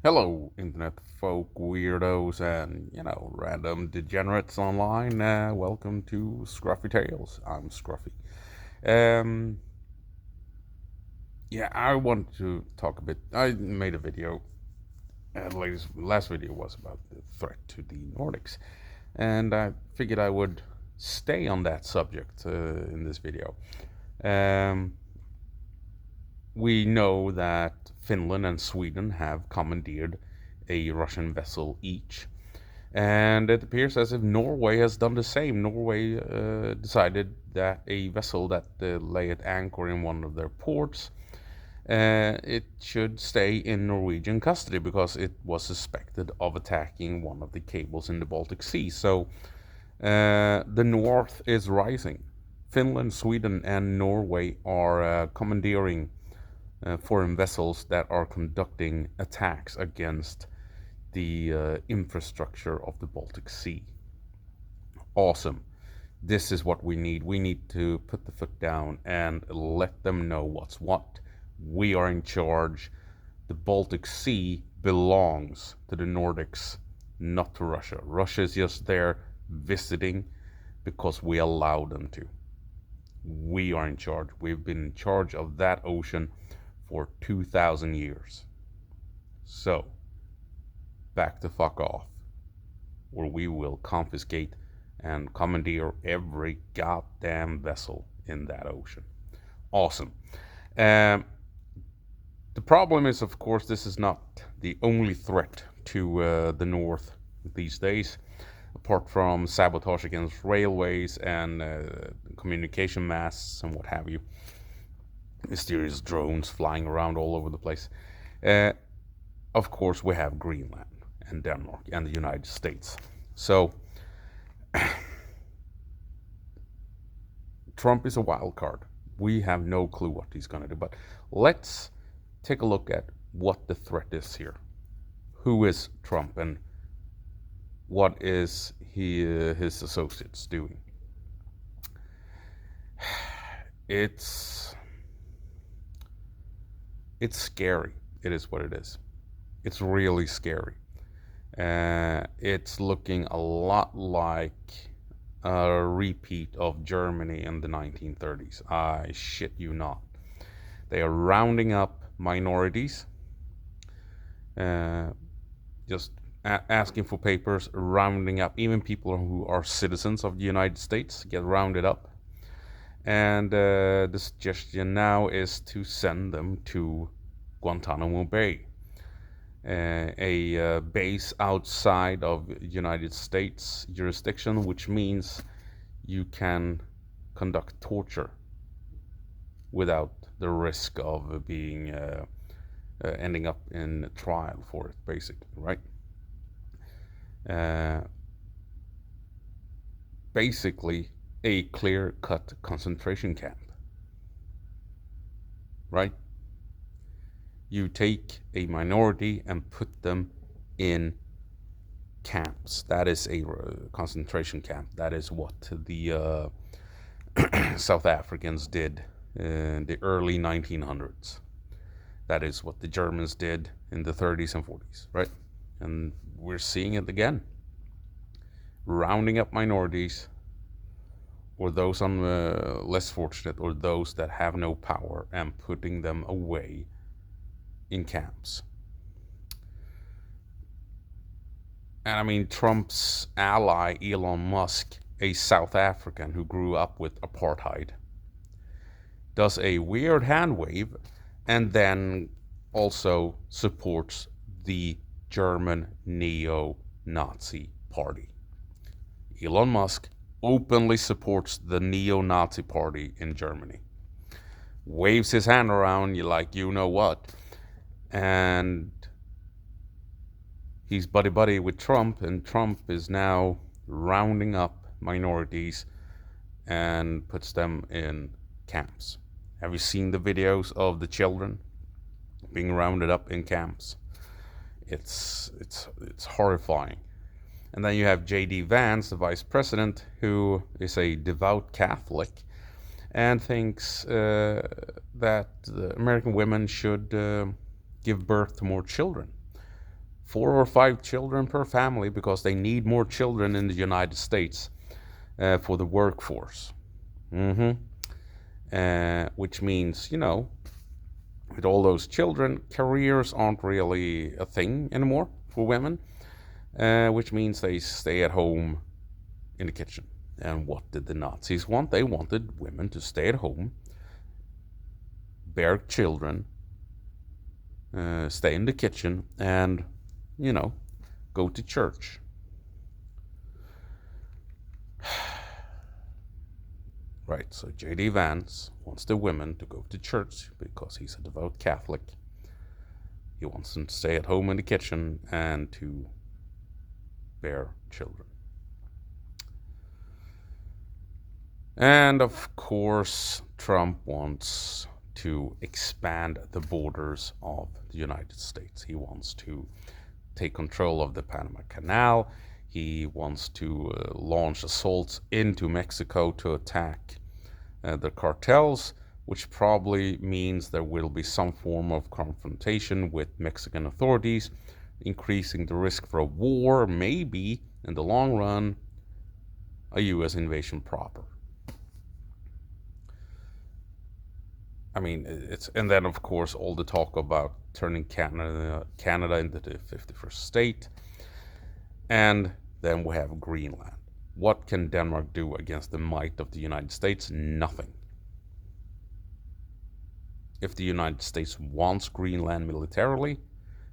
Hello, internet folk, weirdos, and random degenerates online. Welcome to Scruffy Tales. I'm Scruffy. Um, yeah, I want to talk a bit. I made a video. Last video was about the threat to the Nordics, and I figured I would stay on that subject in this video. Um, we know that Finland and Sweden have commandeered a Russian vessel each. And it appears as if Norway has done the same. Norway decided that a vessel that lay at anchor in one of their ports, it should stay in Norwegian custody because it was suspected of attacking one of the cables in the Baltic Sea. So the North is rising. Finland, Sweden, and Norway are commandeering foreign vessels that are conducting attacks against the infrastructure of the Baltic Sea. Awesome. This is what we need. We need to put the foot down and let them know what's what. We are in charge. The Baltic Sea belongs to the Nordics, not to Russia. Russia is just there visiting because we allow them to. We are in charge. We've been in charge of that ocean for 2,000 years. So, back the fuck off, or we will confiscate and commandeer every goddamn vessel in that ocean. Awesome. Um, the problem is, of course, this is not the only threat to the North these days. Apart from sabotage against railways and communication masts and what have you, mysterious drones flying around all over the place. Of course, we have Greenland and Denmark and the United States. So Trump is a wild card. We have no clue what he's going to do. But let's take a look at what the threat is here. Who is Trump and what is his associates doing? It's scary. It is what it is. It's really scary. It's looking a lot like a repeat of Germany in the 1930s. I shit you not. They are rounding up minorities, just asking for papers, rounding up even people who are citizens of the United States get rounded up. And the suggestion now is to send them to Guantanamo Bay, a base outside of United States jurisdiction, which means you can conduct torture without the risk of being ending up in trial for it, basically, right? Basically, a clear-cut concentration camp, right? You take a minority and put them in camps. That is a concentration camp. That is what the South Africans did in the early 1900s. That is what the Germans did in the 30s and 40s, right? And we're seeing it again. Rounding up minorities, or those less fortunate, or those that have no power, and putting them away in camps. And I mean, Trump's ally, Elon Musk, a South African who grew up with apartheid, does a weird hand wave and then also supports the German neo-Nazi party. Elon Musk openly supports the neo-Nazi party in Germany. Waves his hand around, you like, you know what. And he's buddy-buddy with Trump, and Trump is now rounding up minorities and puts them in camps. Have you seen the videos of the children being rounded up in camps? It's horrifying. And then you have J.D. Vance, the vice president, who is a devout Catholic and thinks that American women should give birth to more children. 4 or 5 children per family because they need more children in the United States for the workforce. Which means, with all those children, careers aren't really a thing anymore for women, which means they stay at home in the kitchen. And what did the Nazis want? They wanted women to stay at home, bear children, stay in the kitchen, and, go to church. Right, so J.D. Vance wants the women to go to church because he's a devout Catholic. He wants them to stay at home in the kitchen and to bear children. And of course, Trump wants to expand the borders of the United States. He wants to take control of the Panama Canal. He wants to launch assaults into Mexico to attack the cartels, which probably means there will be some form of confrontation with Mexican authorities, increasing the risk for a war, maybe in the long run, a US invasion proper. I mean, and then of course all the talk about turning Canada into the 51st state, and then we have Greenland. What can Denmark do against the might of the United States? Nothing. If the United States wants Greenland militarily,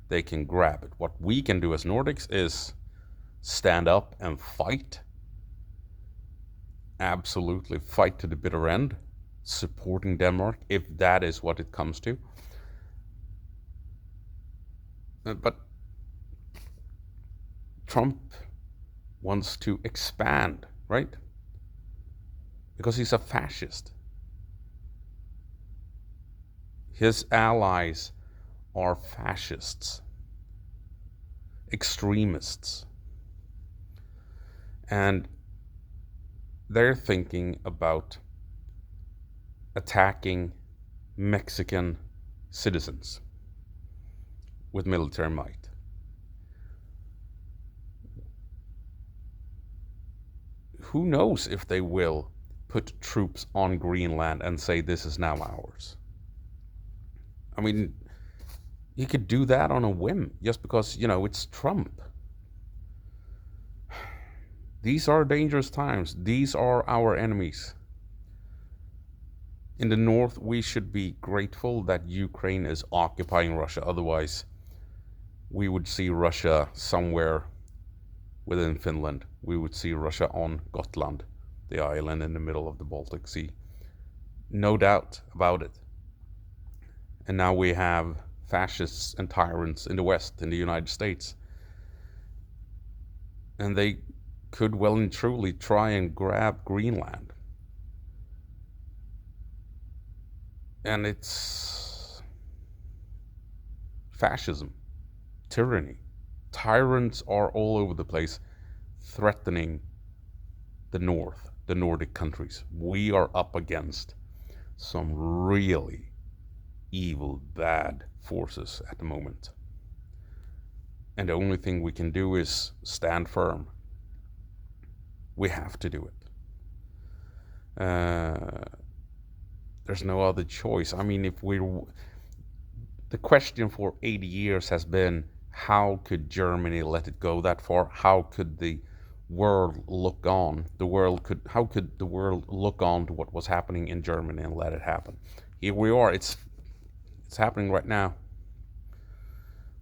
they can grab it. What we can do as Nordics is stand up and fight. Absolutely fight to the bitter end, supporting Denmark, if that is what it comes to. But Trump wants to expand, right? Because he's a fascist. His allies are fascists, extremists. And they're thinking about attacking Mexican citizens with military might. Who knows if they will put troops on Greenland and say this is now ours? I mean, he could do that on a whim just because, it's Trump. These are dangerous times. These are our enemies. In the north, we should be grateful that Ukraine is occupying Russia. Otherwise, we would see Russia somewhere within Finland. We would see Russia on Gotland, the island in the middle of the Baltic Sea. No doubt about it. And now we have fascists and tyrants in the West, in the United States. And they could well and truly try and grab Greenland. And it's fascism, tyranny. Tyrants are all over the place, threatening the North, the Nordic countries. We are up against some really evil, bad forces at the moment. And the only thing we can do is stand firm. We have to do it. There's no other choice. I mean, the question for 80 years has been, how could Germany let it go that far? How could the world look on? How could the world look on to what was happening in Germany and let it happen? Here we are. It's happening right now.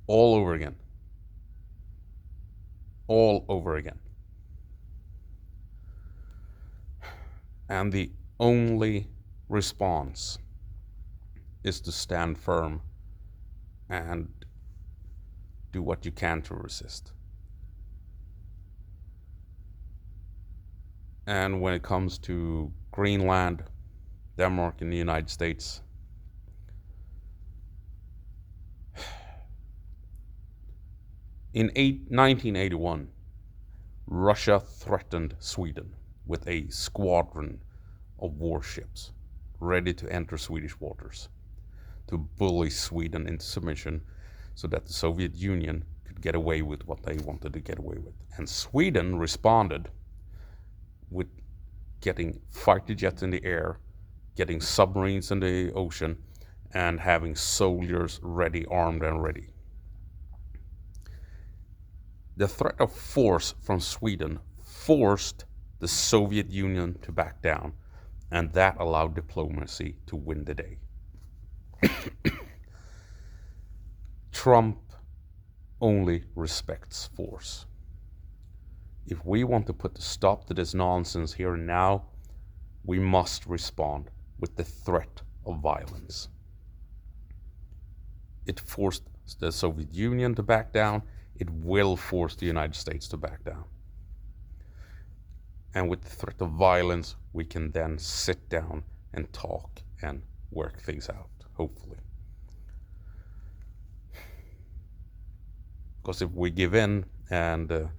All over again. All over again. And the only response is to stand firm and do what you can to resist. And when it comes to Greenland, Denmark, and the United States, in 1981, Russia threatened Sweden with a squadron of warships ready to enter Swedish waters to bully Sweden into submission so that the Soviet Union could could get away with what they wanted to get away with. And Sweden responded with getting fighter jets in the air, getting submarines in the ocean, and having soldiers ready, armed and ready. The threat of force from Sweden forced the Soviet Union to back down, and that allowed diplomacy to win the day. Trump only respects force. If we want to put a stop to this nonsense here and now, we must respond with the threat of violence. It forced the Soviet Union to back down. It will force the United States to back down. And with the threat of violence, we can then sit down and talk and work things out, hopefully. Because if we give in and,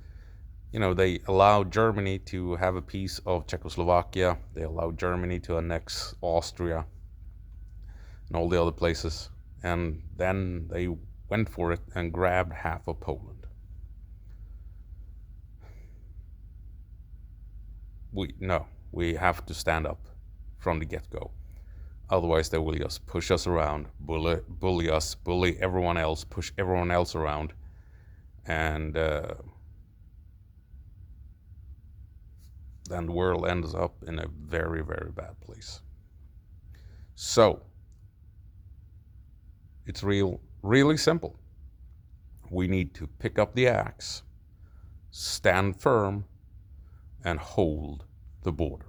they allow Germany to have a piece of Czechoslovakia, they allow Germany to annex Austria and all the other places, and then they went for it and grabbed half of Poland. We have to stand up from the get-go. Otherwise, they will just push us around, bully us, bully everyone else, push everyone else around, and then the world ends up in a very, very bad place. So, it's really simple. We need to pick up the axe, stand firm, and hold the border.